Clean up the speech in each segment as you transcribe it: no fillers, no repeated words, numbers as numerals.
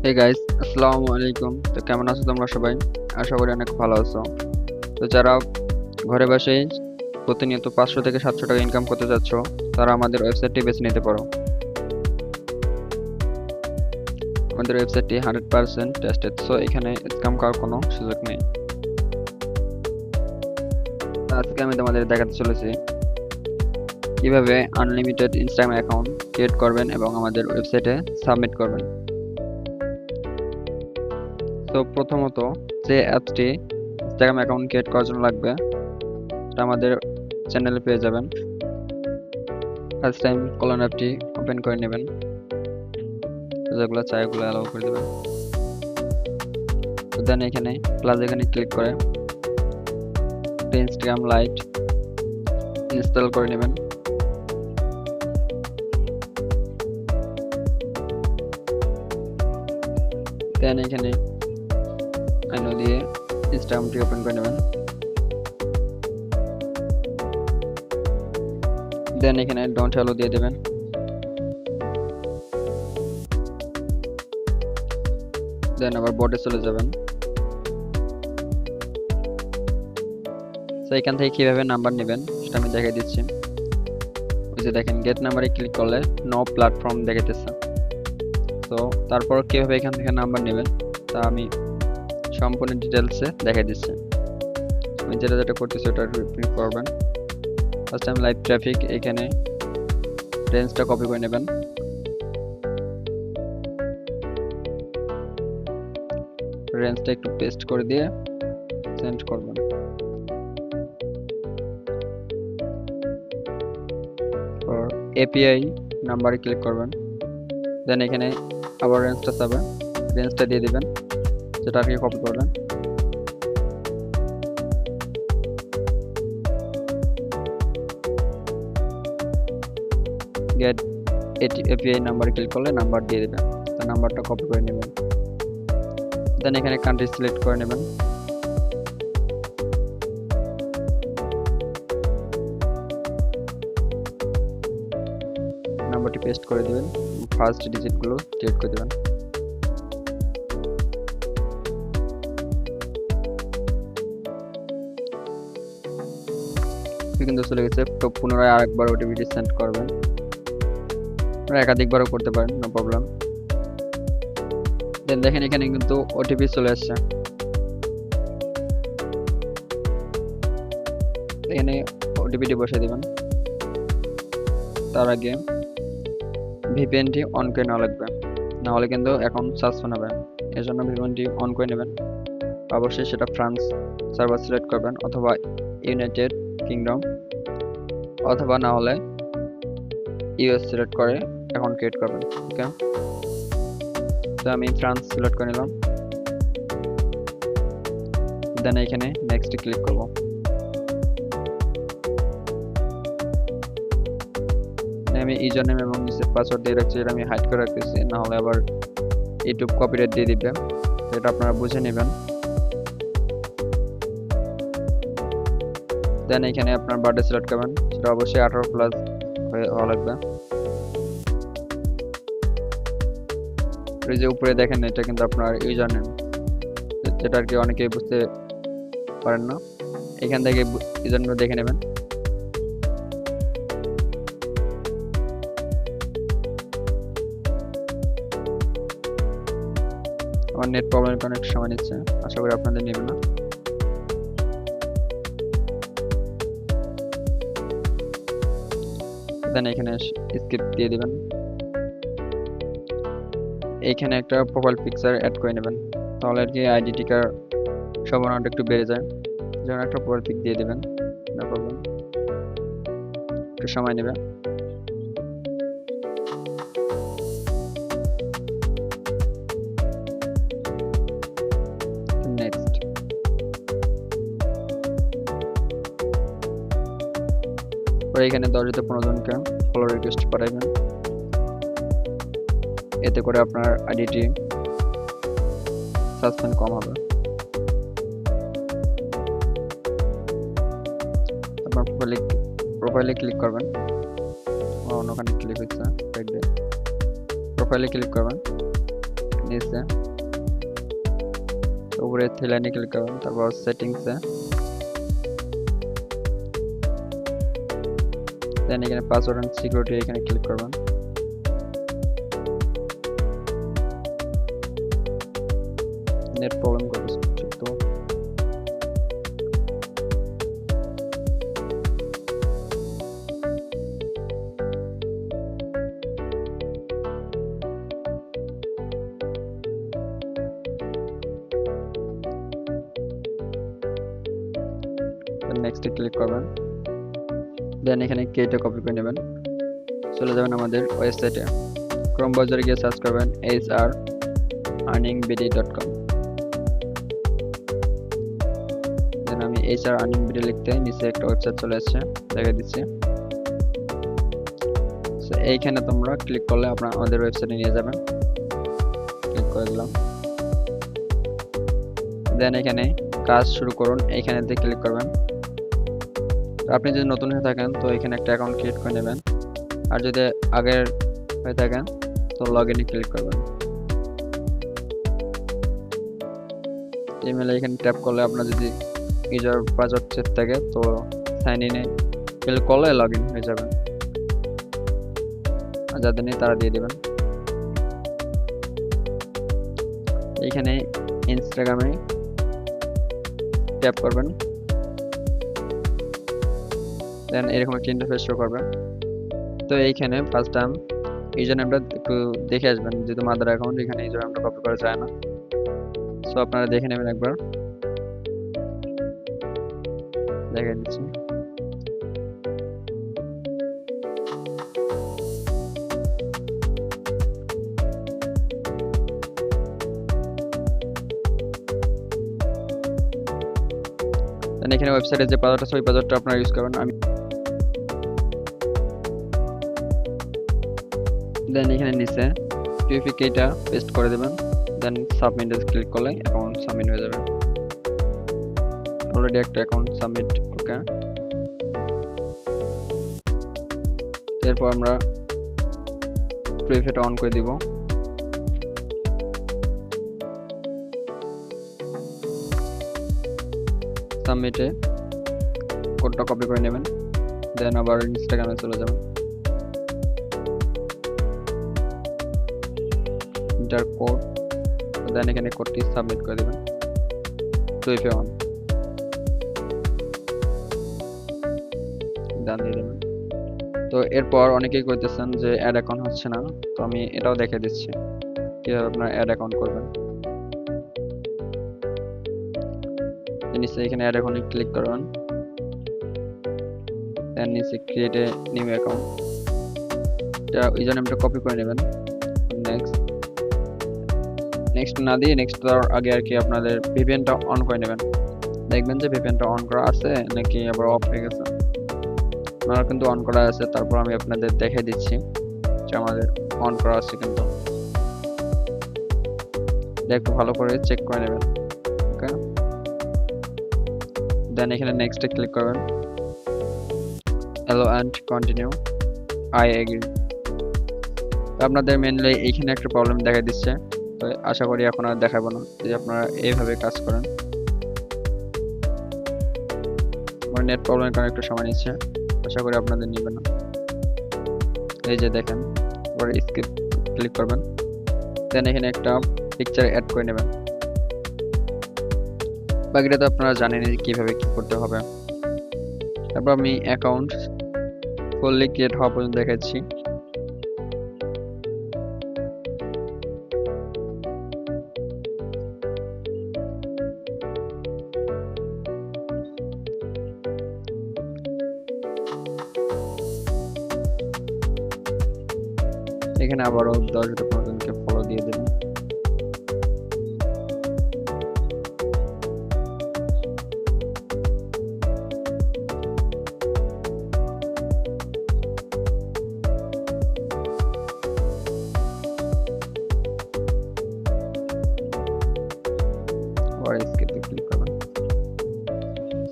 Hey guys, আসসালামু আলাইকুম। তো কেমন আছো তোমরা সবাই? আশা করি অনেক ভালো আছো। তো যারা ঘরে বসেই প্রতিনিয়ত 500 থেকে 700 টাকা ইনকাম করতে চাচ্ছ, তারা আমাদের ওয়েবসাইটটি বেছে নিতে পারো। আমাদের ওয়েবসাইটটি 100% টেস্টেড, সো এখানে স্ক্যাম করার কোনো সুযোগ নেই। তো আজকে আমি তোমাদের দেখাতে চলেছি কিভাবে আনলিমিটেড ইনস্টাগ্রাম অ্যাকাউন্ট ক্রিয়েট করবেন এবং আমাদের ওয়েবসাইটে সাবমিট করবেন। তো প্রথমত যে অ্যাপসটি ইনস্টাগ্রাম অ্যাকাউন্ট ক্রিয়েট করার জন্য লাগবে, এটা আমাদের চ্যানেলে পেয়ে যাবেন। ফার্স্ট টাইম কলন অ্যাপটি ওপেন করে নেবেন, যেগুলো চাই ওগুলো অ্যালাউ করে দেবেন। তো দেন এখানে প্লাস এখানে ক্লিক করে ইনস্টাগ্রাম লাইট ইনস্টল করে নেবেন। দেন এখানে আইনো দিয়ে ইনস্টাগ্রামটি ওপেন করে নেবেন। দেন এখানে ডোন্ট অ্যালো দিয়ে দেবেন। দেন আবার বোর্ডে চলে যাবেন। তো এখান থেকে কিভাবে নাম্বার নেবেন সেটা আমি দেখিয়ে দিচ্ছি। ওই যে দেখেন গেট নাম্বারে ক্লিক করলে নো প্ল্যাটফর্ম দেখাইতেছে। তো তারপর কিভাবে এখান থেকে নাম্বার নেবেন তা আমি সম্পূর্ণ ডিটেলসে দেখাই দিচ্ছি। আমি যেটা যেটা করতেছি ওটা রিপিট করবেন। ফার্স্ট টাইম লাইভ ট্রাফিক, এখানে রেঞ্জটা কপি করে নেবেন। রেঞ্জটা একটু পেস্ট করে দিয়ে সেন্ড করবেন। এপিআই নাম্বারে ক্লিক করবেন। দেন এখানে আবার রেঞ্জটা চাবে, রেঞ্জটা দিয়ে দিবেন যেটা আর কি কপি করলেন। গেট এপিআই নাম্বারে ক্লিক করলে নাম্বার দিয়ে দিবেন, তো নাম্বারটা কপি করে নেবেন। দেন এখানে কান্ট্রি সিলেক্ট করে নেবেন। নাম্বারটি পেস্ট করে দিবেন, ফার্স্ট ডিজিটগুলো ডিলিট করে দেবেন। কিন্তু চলে গেছে। তো পুনরায় আরেকবার ওটিপিটি সেন্ড করবেন, একাধিকবারও করতে পারেন, নো প্রবলেম। দেন দেখেন এখানে কিন্তু ওটিপি চলে আসছে। এখানে ওটিপিটি বসিয়ে দিবেন। তার আগে ভিপিএনটি অন করে নেওয়া লাগবে, না হলে কিন্তু অ্যাকাউন্ট সাসপেন্ড হবে। এর জন্য ভিপিএনটি অন করে নেবেন। অবশ্যই সেটা ফ্রান্স সার্ভার সিলেক্ট করবেন, অথবা ইউনাইটেড কিংডম, অথবা না হলে ইউএস সিলেক্ট করে অ্যাকাউন্ট ক্রিয়েট করবেন। ওকে, তো আমি ফ্রান্স সিলেক্ট করে নিলাম। দেন এখানে নেক্সট ক্লিক করব। আমি ইউজার নেম এবং নিচের পাসওয়ার্ড দিয়ে রাখছি, এটা আমি হাইড করে রাখতেছি, না হলে আবার ইউটিউব কপিরাইট দিয়ে দিবে, এটা আপনারা বুঝে নেবেন। দেন এখানে আপনার বার্থডে সিলেক্ট করবেন, সেটা অবশ্যই 18+ হওয়া লাগবে। এই যে উপরে দেখেন এটা কিন্তু আপনার ইউজার নেম, যেটা আর কি অনেকেই বুঝতে পারেন না। এখান থেকে ইউজার নেম দেখে নেবেন। আমার নেট প্রবলেমের কারণে একটু সময় নিচ্ছে, আশা করি আপনাদের নেবে না। দেন এখানে স্কিপ দিয়ে দিবেন। এইখানে একটা প্রোফাইল পিকচার অ্যাড করে নেবেন, তাহলে আর কি আইডেন্টিটির সম্ভাবনাটা একটু বেড়ে যায়। যেমন একটা প্রোফাইল পিক দিয়ে দেবেন, নো প্রবলেম, একটু সময় নেবে। নেক্সট, পরে এখানে 10 থেকে 15 জনকে ফলো রিকোয়েস্ট পাঠাবেন, এতে করে আপনার আইডিটি সাসপেন্ড কম হবে। আপনার প্রোফাইলে ক্লিক করবেন, অন্যখানে ক্লিক হচ্ছে, প্রোফাইলে ক্লিক করবেন। নিচে উপরে থ্রি লাইনে ক্লিক করবেন, তারপর সেটিংসে দেন এখানে পাসওয়ার্ড এন্ড সিকিউরিটি এখানে ক্লিক করবেন। নেট প্রবলেম করতেছে তো নেক্সটে ক্লিক করবেন, দেন এখানে কিটা কপি করে নেবেন, চলে যাবেন আমাদের ওয়েবসাইটে। ক্রোম ব্রাউজারে গিয়ে সার্চ করবেন hrearningbd.com। দেন আমি hrearningbd লিখতে নিচে একটা ওয়েবসাইট চলে আসছে, দেখা দিচ্ছি। সো এইখানে তোমরা ক্লিক করলে আপনারা আমাদের ওয়েবসাইটে নিয়ে যাবেন। ক্লিক করে দিলাম, দেন এখানে কাজ শুরু করুন এইখানেতে ক্লিক করবেন। আপনি যদি নতুন হয়ে থাকেন তো এখানে একটা অ্যাকাউন্ট ক্রিয়েট করে নেবেন, আর যদি আগের হয়ে থাকেন তো লগ ইনে ক্লিক করবেন। ইমেলে এখানে ট্যাপ করলে আপনার যদি ইউজার পাসওয়ার্ড সেট থাকে তো সাইন ইনে ক্লিক করলে লগ ইন হয়ে যাবে, আর যাদের নেই তারা দিয়ে দেবেন। এইখানে ইনস্টাগ্রামে ট্যাপ করবেন, দেন এরকম একটা ইন্টারফেস শো করবে। তো এইখানে ফার্স্ট টাইম ইউজার নেমটা একটু দেখে আসবেন, যেহেতু মাদার অ্যাকাউন্ট এখানে ইউজার নেমটা কপি করা যায় না। সো আপনারা দেখে নেবেন একবার, দেখে দিচ্ছি। দেন এখানে ওয়েবসাইটে যে পাসওয়ার্ড আছে ওই পাসওয়ার্ডটা আপনারা ইউজ করবেন। আমি দেন এখানে নিচে পিউপিকেটা পেস্ট করে দেবেন, দেন সাবমিটে ক্লিক করলে অ্যাকাউন্ট সাবমিট হয়ে যাবে। অলরেডি একটা অ্যাকাউন্ট সাবমিট, ওকে। এরপর আমরা পিউপিকেটা অন করে দিব। সাবমিটে কোডটা কপি করে নেবেন, দেন আবার ইনস্টাগ্রামে চলে যাবেন। ইন্টার কোড, দেন এখানে কোডটি সাবমিট করে দেবেন। টুইপে অন ডান দিয়ে দেবেন। তো এরপর অনেকেই কইতেছেন যে অ্যাড অ্যাকাউন্ট হচ্ছে না, তো আমি এটাও দেখে দিচ্ছি কিভাবে আপনারা অ্যাড অ্যাকাউন্ট করবেন। নিচে এখানে অ্যাড অ্যাকাউন্টে ক্লিক করবেন, দেন নিচে ক্রিয়েট এ নিউ অ্যাকাউন্ট, এটা ইউজার নেমটা কপি করে নেবেন। নেক্সট না দিয়ে নেক্সট দেওয়ার আগে আর কি আপনাদের ভিপিএনটা অন করে নেবেন, দেখবেন যে ভিপিএনটা অন করা আছে নাকি আবার অফ হয়ে গেছে। আমার কিন্তু অন করা আছে, তারপর আমি আপনাদের দেখাই দিচ্ছি যে আমাদের অন করা আছে কিন্তু। এটা একটু ভালো করে চেক করে নেবেন, ওকে। দেন এখানে নেক্সটে ক্লিক করবেন, allow and continue, I agree. আপনাদের মেনলি এইখানে একটা প্রবলেম দেখা দিচ্ছে, তো আশা করি এখন আর দেখাবো না, যদি আপনারা এইভাবে কাজ করেন। আমার নেট প্রবলেমের কারণে একটু সময় নিচ্ছে, আশা করি আপনাদের নেবে না। এই যে দেখেন, এবার স্কিপ ক্লিক করবেন, দেন এখানে একটা পিকচার অ্যাড করে নেবেন। বাকিটা তো আপনারা জানেনই কিভাবে কি করতে হবে। তারপর আমি অ্যাকাউন্ট ফুললি ক্রিয়েট হওয়া পর্যন্ত দেখাচ্ছি। এখানে আবারও 10-15 জনকে ফলো দিয়ে দেবেন। আবার স্কিপে ক্লিক করবেন।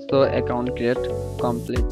So account create complete.